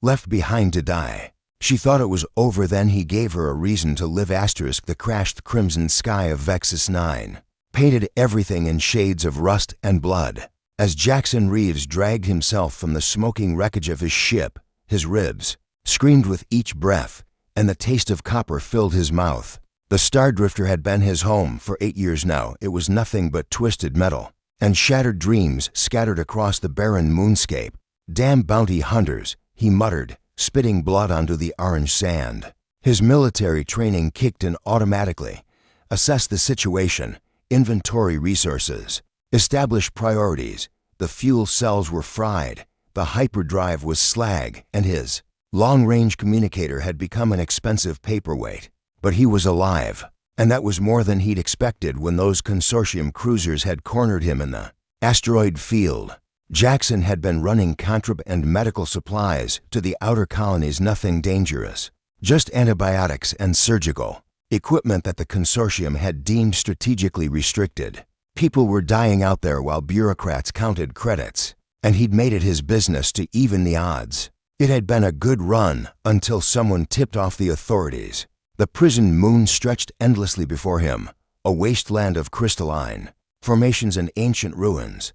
left behind to die. She thought it was over, then he gave her a reason to live. The crashed crimson sky of Vexus 9 painted everything in shades of rust and blood. As Jackson Reeves dragged himself from the smoking wreckage of his ship, his ribs screamed with each breath, and the taste of copper filled his mouth. The Stardrifter had been his home for 8 years now. It was nothing but twisted metal and shattered dreams scattered across the barren moonscape. "Damn bounty hunters," he muttered, spitting blood onto the orange sand. His military training kicked in automatically. Assess the situation, inventory resources, establish priorities. The fuel cells were fried, the hyperdrive was slag, and his long-range communicator had become an expensive paperweight. But he was alive, and that was more than he'd expected when those consortium cruisers had cornered him in the asteroid field. Jackson had been running contrab and medical supplies to the outer colonies, nothing dangerous, just antibiotics and surgical equipment that the consortium had deemed strategically restricted. People were dying out there while bureaucrats counted credits, and he'd made it his business to even the odds. It had been a good run until someone tipped off the authorities. The prison moon stretched endlessly before him, a wasteland of crystalline formations and ancient ruins.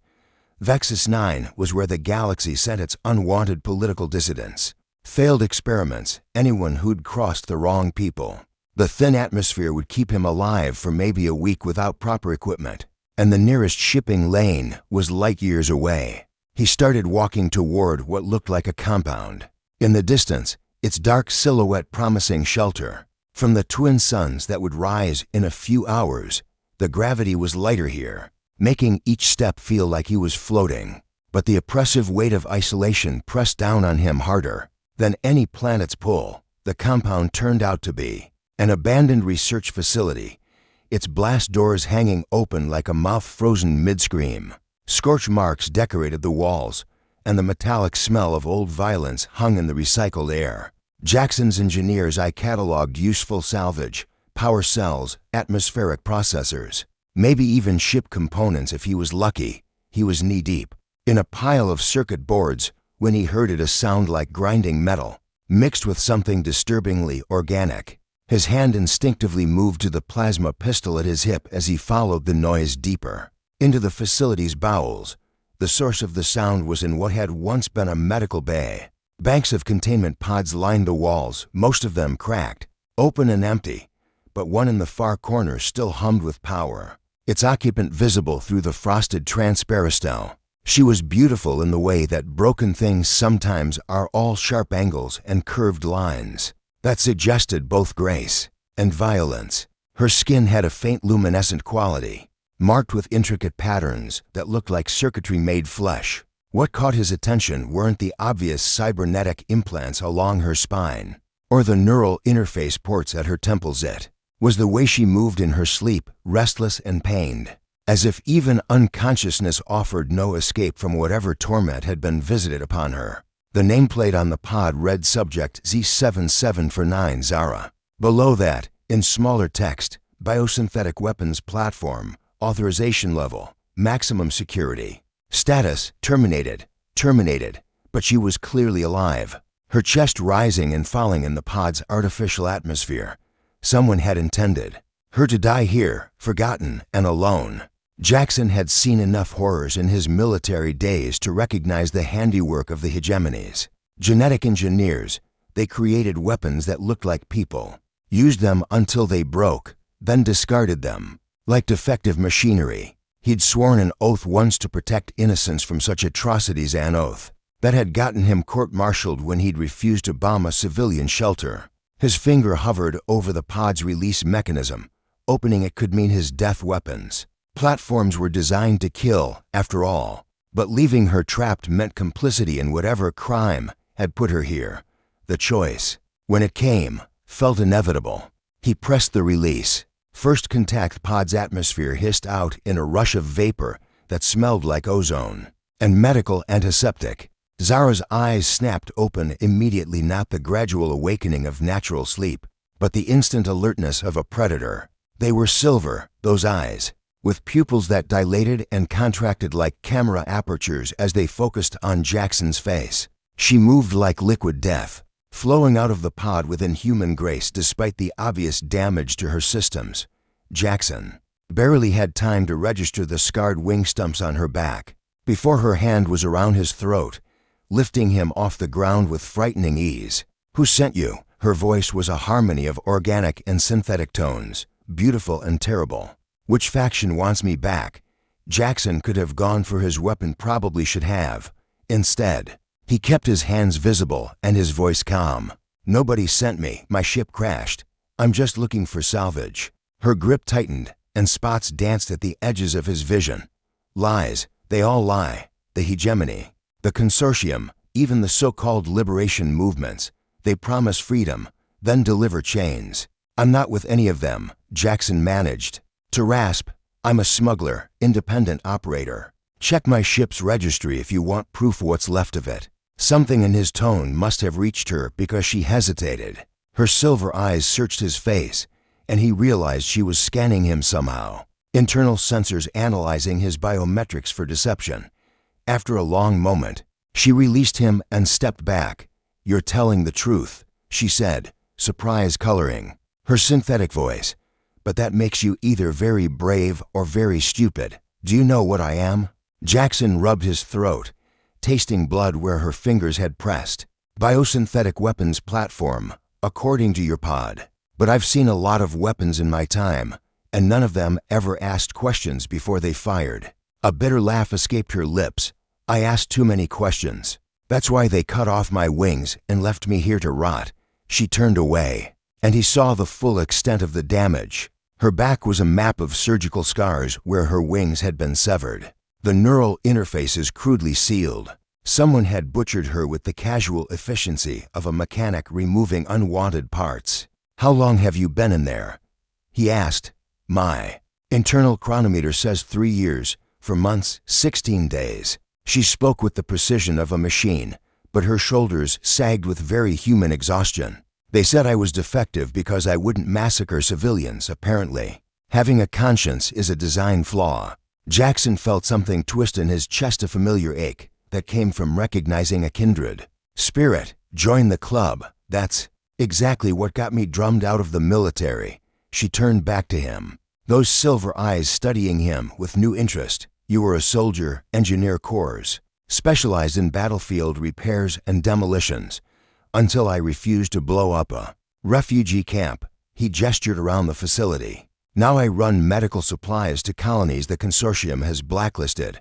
Vexus 9 was where the galaxy sent its unwanted political dissidents, failed experiments, anyone who'd crossed the wrong people. The thin atmosphere would keep him alive for maybe a week without proper equipment, and the nearest shipping lane was light years away. He started walking toward what looked like a compound. In the distance, its dark silhouette promising shelter from the twin suns that would rise in a few hours. The gravity was lighter here, making each step feel like he was floating. But the oppressive weight of isolation pressed down on him harder than any planet's pull. The compound turned out to be an abandoned research facility, its blast doors hanging open like a mouth frozen mid-scream. Scorch marks decorated the walls, and the metallic smell of old violence hung in the recycled air. Jackson's engineers cataloged useful salvage, power cells, atmospheric processors, maybe even ship components if he was lucky. He was knee-deep in a pile of circuit boards when he heard a sound like grinding metal, mixed with something disturbingly organic. His hand instinctively moved to the plasma pistol at his hip as he followed the noise deeper into the facility's bowels. The source of the sound was in what had once been a medical bay. Banks of containment pods lined the walls, most of them cracked, open and empty, but one in the far corner still hummed with power, its occupant visible through the frosted transparistelle. She was beautiful in the way that broken things sometimes are, all sharp angles and curved lines that suggested both grace and violence. Her skin had a faint luminescent quality, marked with intricate patterns that looked like circuitry made flesh. What caught his attention weren't the obvious cybernetic implants along her spine, or the neural interface ports at her temples. It was the way she moved in her sleep, restless and pained, as if even unconsciousness offered no escape from whatever torment had been visited upon her. The nameplate on the pod read Subject Z7749 Zara. Below that, in smaller text, Biosynthetic Weapons Platform, Authorization Level, Maximum Security. Status, terminated, but she was clearly alive, her chest rising and falling in the pod's artificial atmosphere. Someone had intended her to die here, forgotten and alone. Jackson had seen enough horrors in his military days to recognize the handiwork of the hegemonies. Genetic engineers, they created weapons that looked like people, used them until they broke, then discarded them, like defective machinery. He'd sworn an oath once to protect innocence from such atrocities, an oath that had gotten him court-martialed when he'd refused to bomb a civilian shelter. His finger hovered over the pod's release mechanism. Opening it could mean his death weapons. Platforms were designed to kill, after all, but leaving her trapped meant complicity in whatever crime had put her here. The choice, when it came, felt inevitable. He pressed the release. First contact, pod's atmosphere hissed out in a rush of vapor that smelled like ozone and medical antiseptic. Zara's eyes snapped open immediately, not the gradual awakening of natural sleep, but the instant alertness of a predator. They were silver, those eyes, with pupils that dilated and contracted like camera apertures as they focused on Jackson's face. She moved like liquid death, flowing out of the pod with inhuman grace despite the obvious damage to her systems. Jackson barely had time to register the scarred wing stumps on her back before her hand was around his throat, lifting him off the ground with frightening ease. "Who sent you?" Her voice was a harmony of organic and synthetic tones, beautiful and terrible. "Which faction wants me back?" Jackson could have gone for his weapon, probably should have. Instead, he kept his hands visible and his voice calm. "Nobody sent me. My ship crashed. I'm just looking for salvage." Her grip tightened, and spots danced at the edges of his vision. Lies. They all lie. The hegemony, the consortium, even the so-called liberation movements. They promise freedom, then deliver chains. "I'm not with any of them," Jackson managed to rasp. "I'm a smuggler, independent operator. Check my ship's registry if you want proof what's left of it." Something in his tone must have reached her because she hesitated. Her silver eyes searched his face, and he realized she was scanning him somehow. Internal sensors analyzing his biometrics for deception. After a long moment, she released him and stepped back. "You're telling the truth," she said, surprise coloring her synthetic voice. "But that makes you either very brave or very stupid. Do you know what I am?" Jackson rubbed his throat, tasting blood where her fingers had pressed. "Biosynthetic weapons platform, according to your pod. But I've seen a lot of weapons in my time, and none of them ever asked questions before they fired." A bitter laugh escaped her lips. "I asked too many questions. That's why they cut off my wings and left me here to rot." She turned away, and he saw the full extent of the damage. Her back was a map of surgical scars where her wings had been severed. The neural interfaces crudely sealed. Someone had butchered her with the casual efficiency of a mechanic removing unwanted parts. "How long have you been in there?" he asked. "My internal chronometer says 3 years. For months, 16 days." She spoke with the precision of a machine, but her shoulders sagged with very human exhaustion. "They said I was defective because I wouldn't massacre civilians, apparently. Having a conscience is a design flaw." Jackson felt something twist in his chest, a familiar ache that came from recognizing a kindred spirit. "Join the club. That's exactly what got me drummed out of the military." She turned back to him, those silver eyes studying him with new interest. "You were a soldier, engineer corps, specialized in battlefield repairs and demolitions, until I refused to blow up a refugee camp." He gestured around the facility. "Now I run medical supplies to colonies the consortium has blacklisted.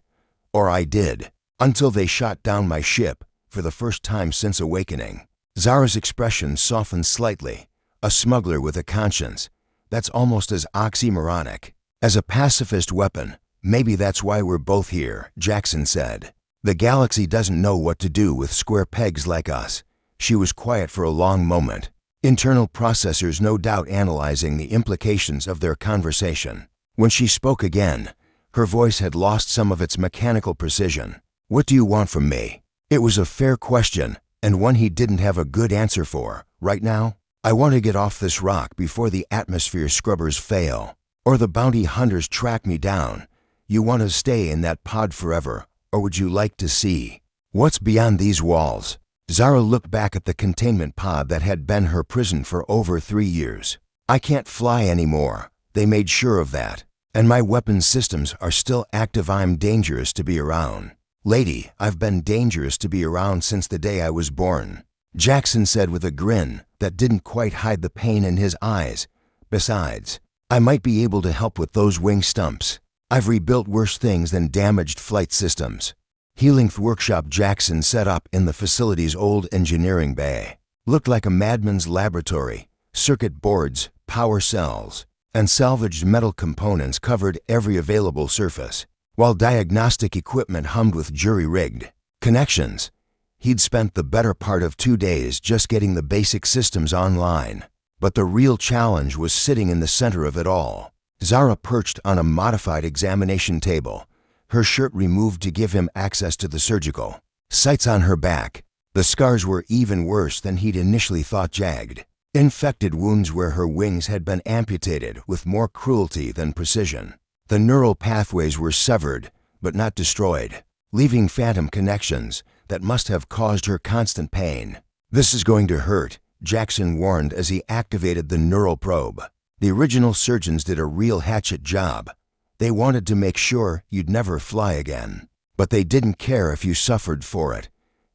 Or I did, until they shot down my ship for the first time since awakening." Zara's expression softened slightly. "A smuggler with a conscience. That's almost as oxymoronic as a pacifist weapon." "Maybe that's why we're both here," Jackson said. "The galaxy doesn't know what to do with square pegs like us." She was quiet for a long moment, internal processors no doubt analyzing the implications of their conversation. When she spoke again, her voice had lost some of its mechanical precision. "What do you want from me?" It was a fair question, and one he didn't have a good answer for. "Right now, I want to get off this rock before the atmosphere scrubbers fail, or the bounty hunters track me down. You want to stay in that pod forever, or would you like to see what's beyond these walls?" Zara looked back at the containment pod that had been her prison for over 3 years. "I can't fly anymore. They made sure of that. And my weapons systems are still active. I'm dangerous to be around." "Lady, I've been dangerous to be around since the day I was born," Jackson said with a grin that didn't quite hide the pain in his eyes. "Besides, I might be able to help with those wing stumps. I've rebuilt worse things than damaged flight systems." Healing workshop Jackson set up in the facility's old engineering bay looked like a madman's laboratory. Circuit boards, power cells, and salvaged metal components covered every available surface, while diagnostic equipment hummed with jury-rigged connections. He'd spent the better part of 2 days just getting the basic systems online, but the real challenge was sitting in the center of it all. Zara perched on a modified examination table, her shirt removed to give him access to the surgical sites on her back. The scars were even worse than he'd initially thought, jagged, infected wounds where her wings had been amputated with more cruelty than precision. The neural pathways were severed, but not destroyed, leaving phantom connections that must have caused her constant pain. "This is going to hurt," Jackson warned as he activated the neural probe. The original surgeons did a real hatchet job. They wanted to make sure you'd never fly again. But they didn't care if you suffered for it.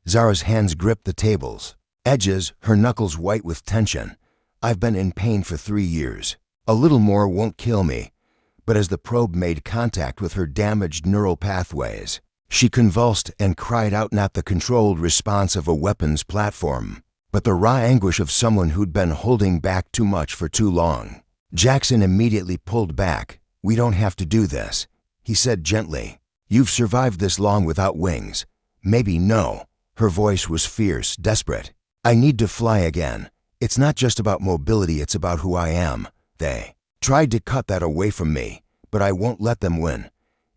Zara's hands gripped the table's edges, her knuckles white with tension. "I've been in pain for 3 years. A little more won't kill me." But as the probe made contact with her damaged neural pathways, she convulsed and cried out, not the controlled response of a weapons platform, but the raw anguish of someone who'd been holding back too much for too long. Jackson immediately pulled back. "We don't have to do this," he said gently. "You've survived this long without wings. Maybe no." Her voice was fierce, desperate. "I need to fly again. It's not just about mobility, it's about who I am. They tried to cut that away from me, but I won't let them win."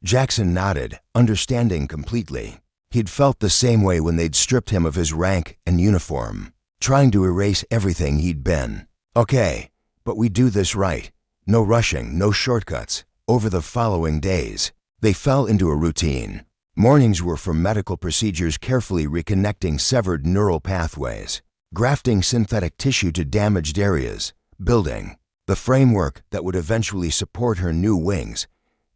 Jackson nodded, understanding completely. He'd felt the same way when they'd stripped him of his rank and uniform, trying to erase everything he'd been. "Okay, but we do this right. No rushing, no shortcuts." Over the following days, they fell into a routine. Mornings were for medical procedures, carefully reconnecting severed neural pathways, grafting synthetic tissue to damaged areas, building the framework that would eventually support her new wings.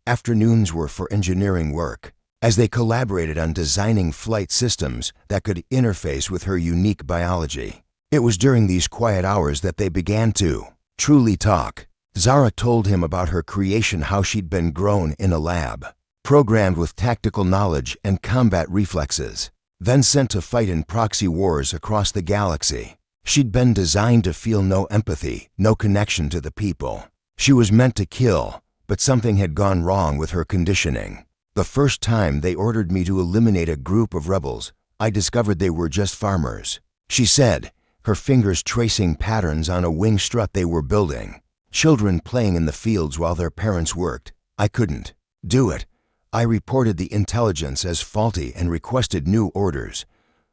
Afternoons were for engineering work, as they collaborated on designing flight systems that could interface with her unique biology. It was during these quiet hours that they began to truly talk. Zara told him about her creation, how she'd been grown in a lab, programmed with tactical knowledge and combat reflexes, then sent to fight in proxy wars across the galaxy. She'd been designed to feel no empathy, no connection to the people. She was meant to kill, but something had gone wrong with her conditioning. "The first time they ordered me to eliminate a group of rebels, I discovered they were just farmers," she said, her fingers tracing patterns on a wing strut they were building. "Children playing in the fields while their parents worked. I couldn't do it. I reported the intelligence as faulty and requested new orders.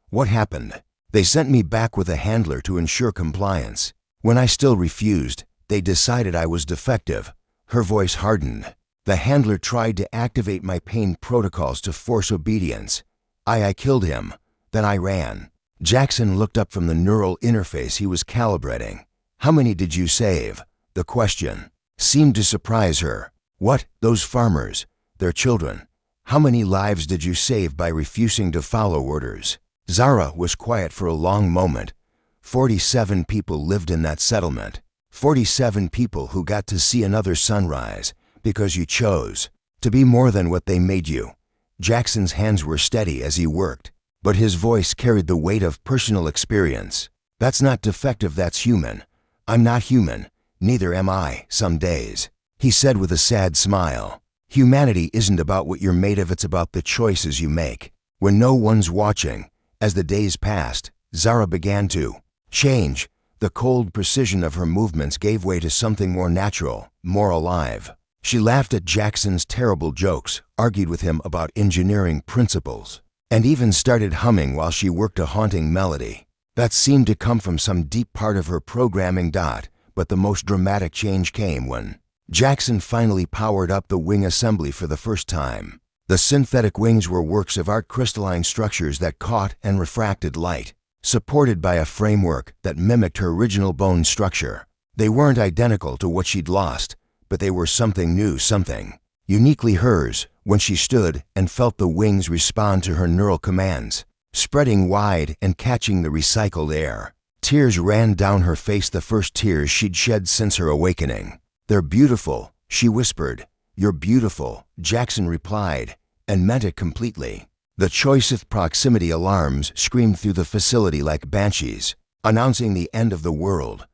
What happened? They sent me back with a handler to ensure compliance. When I still refused, they decided I was defective." Her voice hardened. "The handler tried to activate my pain protocols to force obedience. I killed him. Then I ran." Jackson looked up from the neural interface he was calibrating. "How many did you save?" The question seemed to surprise her. "What? Those farmers? Their children? How many lives did you save by refusing to follow orders?" Zara was quiet for a long moment. 47 people lived in that settlement. 47 people who got to see another sunrise because you chose to be more than what they made you. Jackson's hands were steady as he worked, but his voice carried the weight of personal experience. "That's not defective, that's human. I'm not human. Neither am I, some days," he said with a sad smile. "Humanity isn't about what you're made of, it's about the choices you make when no one's watching." As the days passed, Zara began to change. The cold precision of her movements gave way to something more natural, more alive. She laughed at Jackson's terrible jokes, argued with him about engineering principles, and even started humming while she worked a haunting melody that seemed to come from some deep part of her programming. But the most dramatic change came when Jackson finally powered up the wing assembly for the first time. The synthetic wings were works of art, crystalline structures that caught and refracted light, supported by a framework that mimicked her original bone structure. They weren't identical to what she'd lost, but they were something new, something uniquely hers. When she stood and felt the wings respond to her neural commands, spreading wide and catching the recycled air, tears ran down her face, the first tears she'd shed since her awakening. "They're beautiful," she whispered. "You're beautiful," Jackson replied, and meant it completely. The choicest proximity alarms screamed through the facility like banshees, announcing the end of the world.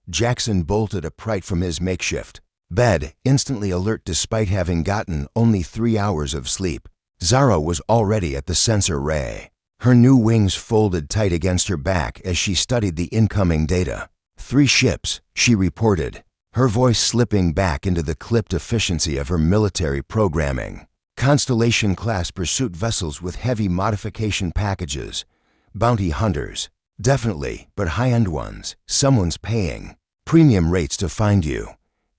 Jackson bolted upright from his makeshift bed, instantly alert despite having gotten only 3 hours of sleep. Zara was already at the sensor ray. Her new wings folded tight against her back as she studied the incoming data. 3 ships, she reported, her voice slipping back into the clipped efficiency of her military programming. Constellation-class pursuit vessels with heavy modification packages. Bounty hunters. Definitely, but high-end ones. Someone's paying premium rates to find you.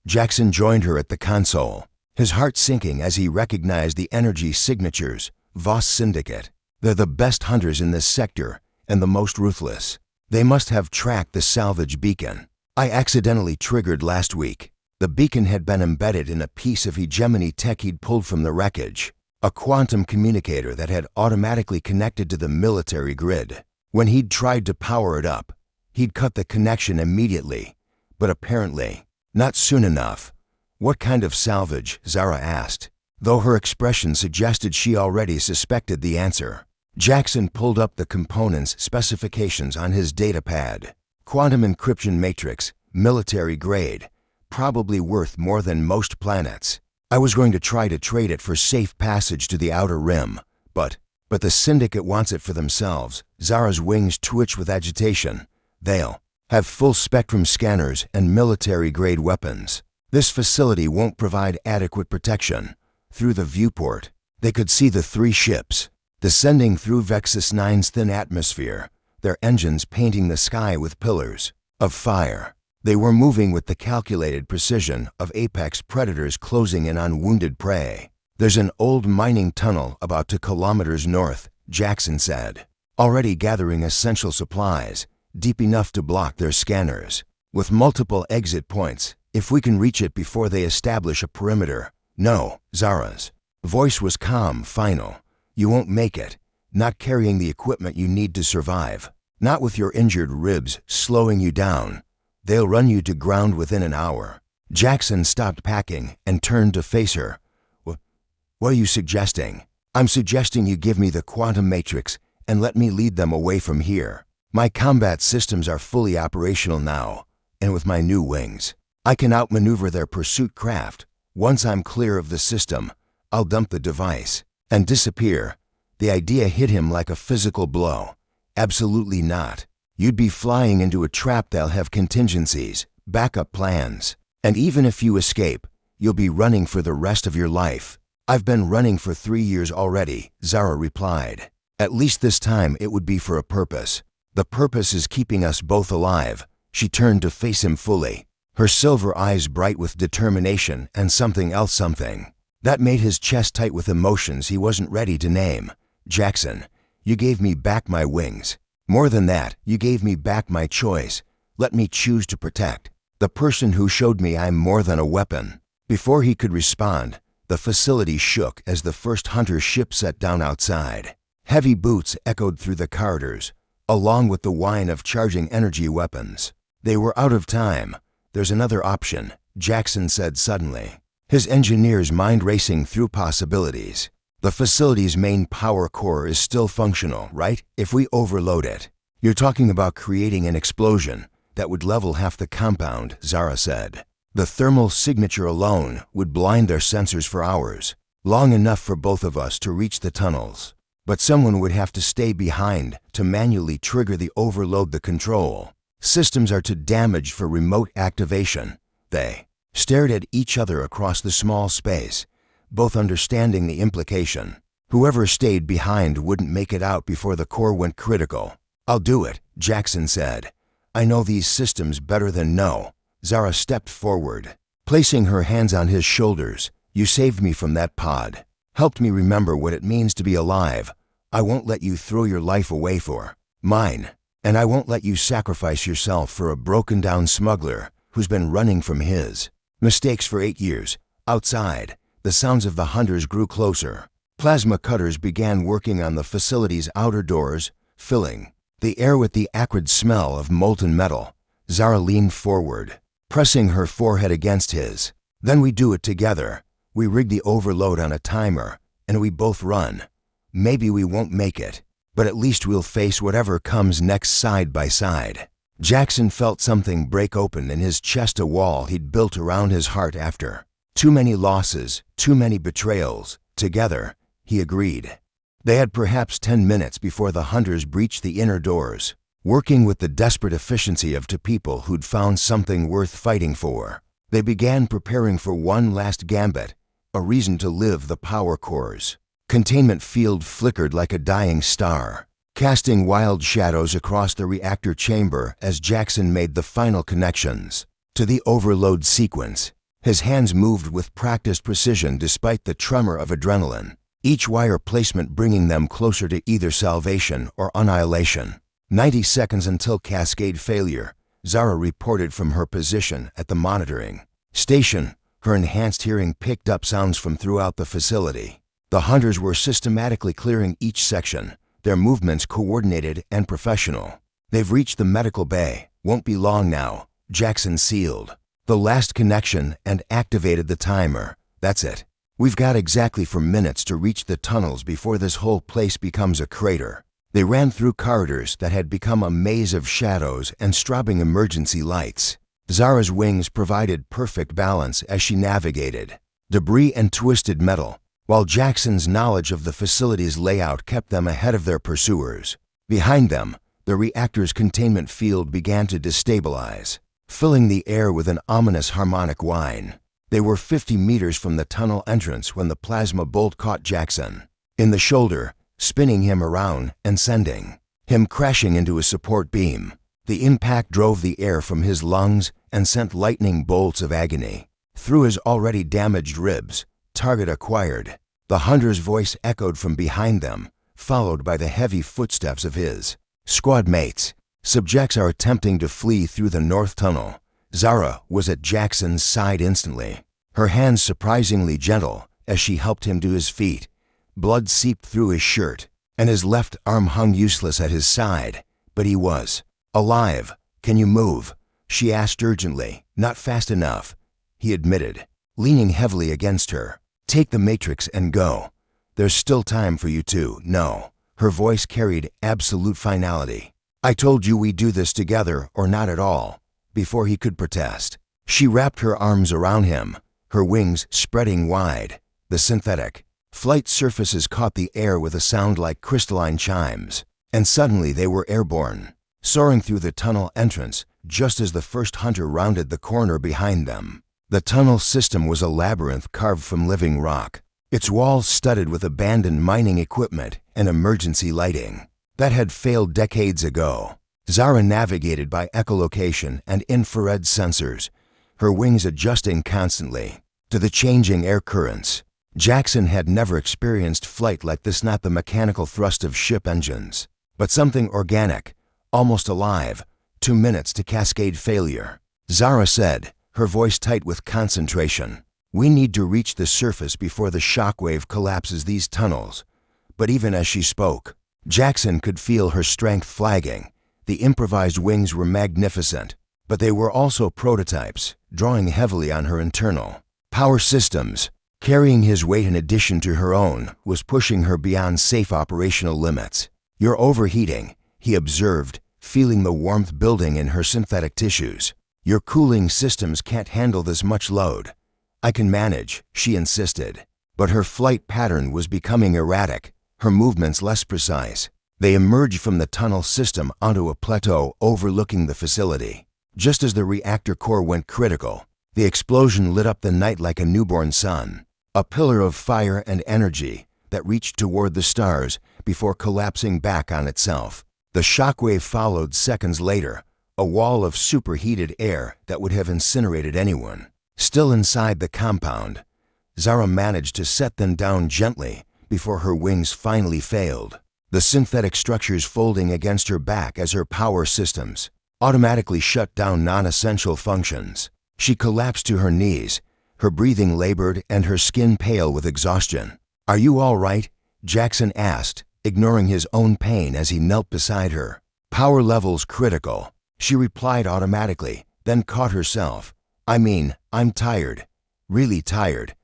Jackson joined her at the console, his heart sinking as he recognized the energy signatures. Voss Syndicate. They're the best hunters in this sector and the most ruthless. They must have tracked the salvage beacon I accidentally triggered last week. The beacon had been embedded in a piece of hegemony tech he'd pulled from the wreckage, a quantum communicator that had automatically connected to the military grid. When he'd tried to power it up, he'd cut the connection immediately, but apparently not soon enough. What kind of salvage? Zara asked, though her expression suggested she already suspected the answer. Jackson pulled up the components' specifications on his datapad. Quantum encryption matrix, military grade, probably worth more than most planets. I was going to try to trade it for safe passage to the outer rim, but the syndicate wants it for themselves. Zara's wings twitched with agitation. They'll have full-spectrum scanners and military-grade weapons. This facility won't provide adequate protection. Through the viewport, they could see the 3 ships descending through Vexus 9's thin atmosphere, their engines painting the sky with pillars of fire. They were moving with the calculated precision of apex predators closing in on wounded prey. There's an old mining tunnel about 2 kilometers north, Jackson said, already gathering essential supplies, deep enough to block their scanners, with multiple exit points, if we can reach it before they establish a perimeter. No, Zara's voice was calm, final. You won't make it, not carrying the equipment you need to survive, not with your injured ribs slowing you down. They'll run you to ground within an hour. Jackson stopped packing and turned to face her. What are you suggesting? I'm suggesting you give me the quantum matrix and let me lead them away from here. My combat systems are fully operational now, and with my new wings, I can outmaneuver their pursuit craft. Once I'm clear of the system, I'll dump the device and disappear. The idea hit him like a physical blow. Absolutely not. You'd be flying into a trap. They'll have contingencies, backup plans. And even if you escape, you'll be running for the rest of your life. I've been running for 3 years already, Zara replied. At least this time it would be for a purpose. The purpose is keeping us both alive. She turned to face him fully, her silver eyes bright with determination and something else, something that made his chest tight with emotions he wasn't ready to name. Jackson, you gave me back my wings. More than that, you gave me back my choice. Let me choose to protect the person who showed me I'm more than a weapon. Before he could respond, the facility shook as the first hunter ship set down outside. Heavy boots echoed through the corridors, along with the whine of charging energy weapons. They were out of time. There's another option, Jackson said suddenly, his engineer's mind racing through possibilities. The facility's main power core is still functional, right? If we overload it, you're talking about creating an explosion that would level half the compound, Zara said. The thermal signature alone would blind their sensors for hours, long enough for both of us to reach the tunnels. But someone would have to stay behind to manually trigger the overload. The control systems are too damaged for remote activation. They stared at each other across the small space, both understanding the implication. Whoever stayed behind wouldn't make it out before the core went critical. I'll do it, Jackson said. I know these systems better than no. Zara stepped forward, placing her hands on his shoulders. You saved me from that pod, helped me remember what it means to be alive. I won't let you throw your life away for mine, and I won't let you sacrifice yourself for a broken-down smuggler who's been running from his mistakes for 8 years. Outside, the sounds of the hunters grew closer. Plasma cutters began working on the facility's outer doors, filling the air with the acrid smell of molten metal. Zara leaned forward, pressing her forehead against his. Then we do it together. We rig the overload on a timer, and we both run. Maybe we won't make it, but at least we'll face whatever comes next side by side. Jackson felt something break open in his chest, a wall he'd built around his heart after too many losses, too many betrayals. Together, he agreed. They had perhaps 10 minutes before the hunters breached the inner doors, working with the desperate efficiency of two people who'd found something worth fighting for. They began preparing for one last gambit, a reason to live. The power cores containment field flickered like a dying star, casting wild shadows across the reactor chamber as Jackson made the final connections to the overload sequence. His hands moved with practiced precision despite the tremor of adrenaline. each wire placement bringing them closer to either salvation or annihilation. 90 seconds until cascade failure, Zara reported from her position at the monitoring station. Her enhanced hearing picked up sounds from throughout the facility. The hunters were systematically clearing each section, their movements coordinated and professional. They've reached the medical bay. Won't be long now. Jackson sealed the last connection and activated the timer. That's it. We've got exactly 4 minutes to reach the tunnels before this whole place becomes a crater. They ran through corridors that had become a maze of shadows and strobing emergency lights. Zara's wings provided perfect balance as she navigated debris and twisted metal, while Jackson's knowledge of the facility's layout kept them ahead of their pursuers. Behind them, the reactor's containment field began to destabilize, filling the air with an ominous harmonic whine. They were 50 meters from the tunnel entrance when the plasma bolt caught Jackson in the shoulder, spinning him around and sending him crashing into a support beam. The impact drove the air from his lungs and sent lightning bolts of agony through his already damaged ribs. Target acquired. The hunter's voice echoed from behind them, followed by the heavy footsteps of his squad mates. Subjects are attempting to flee through the north tunnel. Zara was at Jackson's side instantly, her hands surprisingly gentle as she helped him to his feet. Blood seeped through his shirt, and his left arm hung useless at his side, but he was alive. Can you move? She asked urgently. Not fast enough, he admitted, leaning heavily against her. Take the matrix and go. There's still time for you to know. Her voice carried absolute finality. I told you we'd do this together or not at all. Before he could protest, she wrapped her arms around him, her wings spreading wide. The synthetic flight surfaces caught the air with a sound like crystalline chimes, and suddenly they were airborne, soaring through the tunnel entrance just as the first hunter rounded the corner behind them. The tunnel system was a labyrinth carved from living rock, its walls studded with abandoned mining equipment and emergency lighting that had failed decades ago. Zara navigated by echolocation and infrared sensors, her wings adjusting constantly to the changing air currents. Jackson had never experienced flight like this, not the mechanical thrust of ship engines, but something organic, almost alive. 2 minutes to cascade failure. Zara said, her voice tight with concentration. We need to reach the surface before the shockwave collapses these tunnels. But even as she spoke, Jackson could feel her strength flagging. The improvised wings were magnificent, but they were also prototypes, drawing heavily on her internal power systems. Carrying his weight in addition to her own was pushing her beyond safe operational limits. You're overheating, he observed, feeling the warmth building in her synthetic tissues. Your cooling systems can't handle this much load. I can manage, she insisted. But her flight pattern was becoming erratic, her movements less precise. They emerged from the tunnel system onto a plateau overlooking the facility. Just as the reactor core went critical, the explosion lit up the night like a newborn sun, a pillar of fire and energy that reached toward the stars before collapsing back on itself. The shockwave followed seconds later, a wall of superheated air that would have incinerated anyone. Still inside the compound, Zara managed to set them down gently before her wings finally failed, the synthetic structures folding against her back as her power systems automatically shut down non-essential functions. She collapsed to her knees, her breathing labored and her skin pale with exhaustion. Are you all right? Jackson asked, ignoring his own pain as he knelt beside her. Power levels critical, she replied automatically, then caught herself. I'm tired, really tired,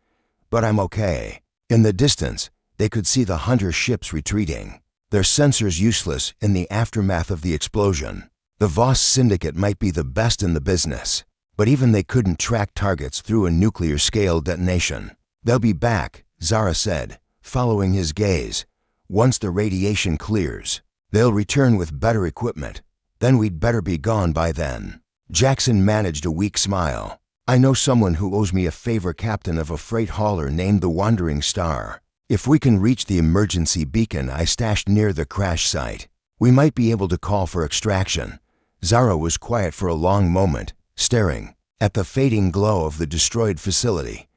but I'm okay. In the distance, they could see the hunter ships retreating, their sensors useless in the aftermath of the explosion. The Voss Syndicate might be the best in the business, but even they couldn't track targets through a nuclear-scale detonation. They'll be back, Zara said, following his gaze. Once the radiation clears, they'll return with better equipment. Then we'd better be gone by then. Jackson managed a weak smile. I know someone who owes me a favor, captain of a freight hauler named the Wandering Star. If we can reach the emergency beacon I stashed near the crash site, we might be able to call for extraction. Zara was quiet for a long moment, staring at the fading glow of the destroyed facility.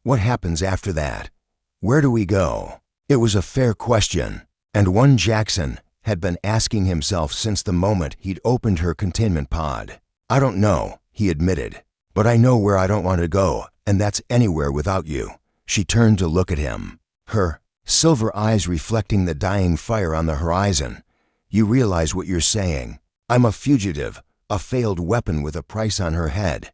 What happens after that? Where do we go? It was a fair question, and one Jackson had been asking himself since the moment he'd opened her containment pod. "I don't know," he admitted, "but I know where I don't want to go, and that's anywhere without you." She turned to look at him, her silver eyes reflecting the dying fire on the horizon. "You realize what you're saying. I'm a fugitive, a failed weapon with a price on her head.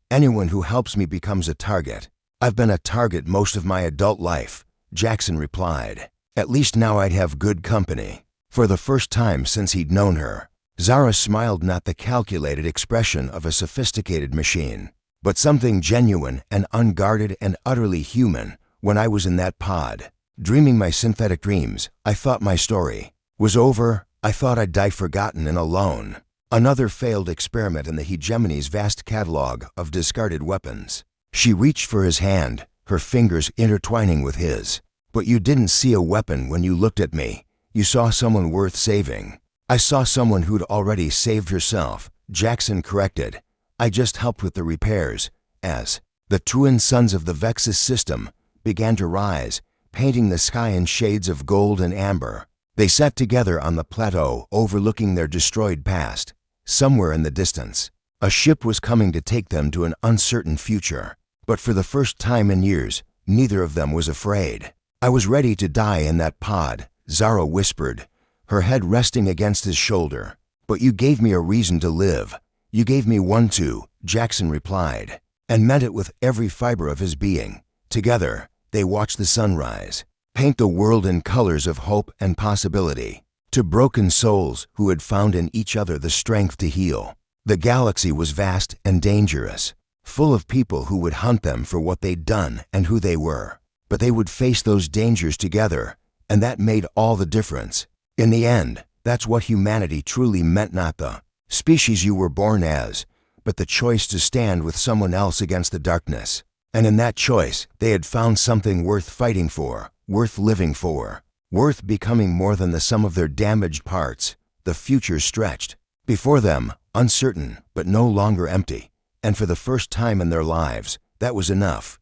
Anyone who helps me becomes a target. I've been a target most of my adult life," Jackson replied. At least now I'd have good company. For the first time since he'd known her, Zara smiled, not the calculated expression of a sophisticated machine, but something genuine and unguarded and utterly human. "When I was in that pod, dreaming my synthetic dreams, I thought my story was over. I thought I'd die forgotten and alone. Another failed experiment in the hegemony's vast catalog of discarded weapons." She reached for his hand, her fingers intertwining with his. "But you didn't see a weapon when you looked at me. You saw someone worth saving." "I saw someone who'd already saved herself," Jackson corrected. "I just helped with the repairs." As the twin suns of the Vexus system began to rise, painting the sky in shades of gold and amber, they sat together on the plateau overlooking their destroyed past. Somewhere in the distance, a ship was coming to take them to an uncertain future. But for the first time in years, neither of them was afraid. "I was ready to die in that pod," Zara whispered, her head resting against his shoulder. "But you gave me a reason to live." "You gave me one too," Jackson replied, and meant it with every fiber of his being. Together, they watched the sunrise, paint the world in colors of hope and possibility, to broken souls who had found in each other the strength to heal. The galaxy was vast and dangerous, full of people who would hunt them for what they'd done and who they were. But they would face those dangers together, and that made all the difference. In the end, that's what humanity truly meant, not the species you were born as, but the choice to stand with someone else against the darkness. And in that choice, they had found something worth fighting for, worth living for, worth becoming more than the sum of their damaged parts. The future stretched before them, uncertain but no longer empty. And for the first time in their lives, that was enough.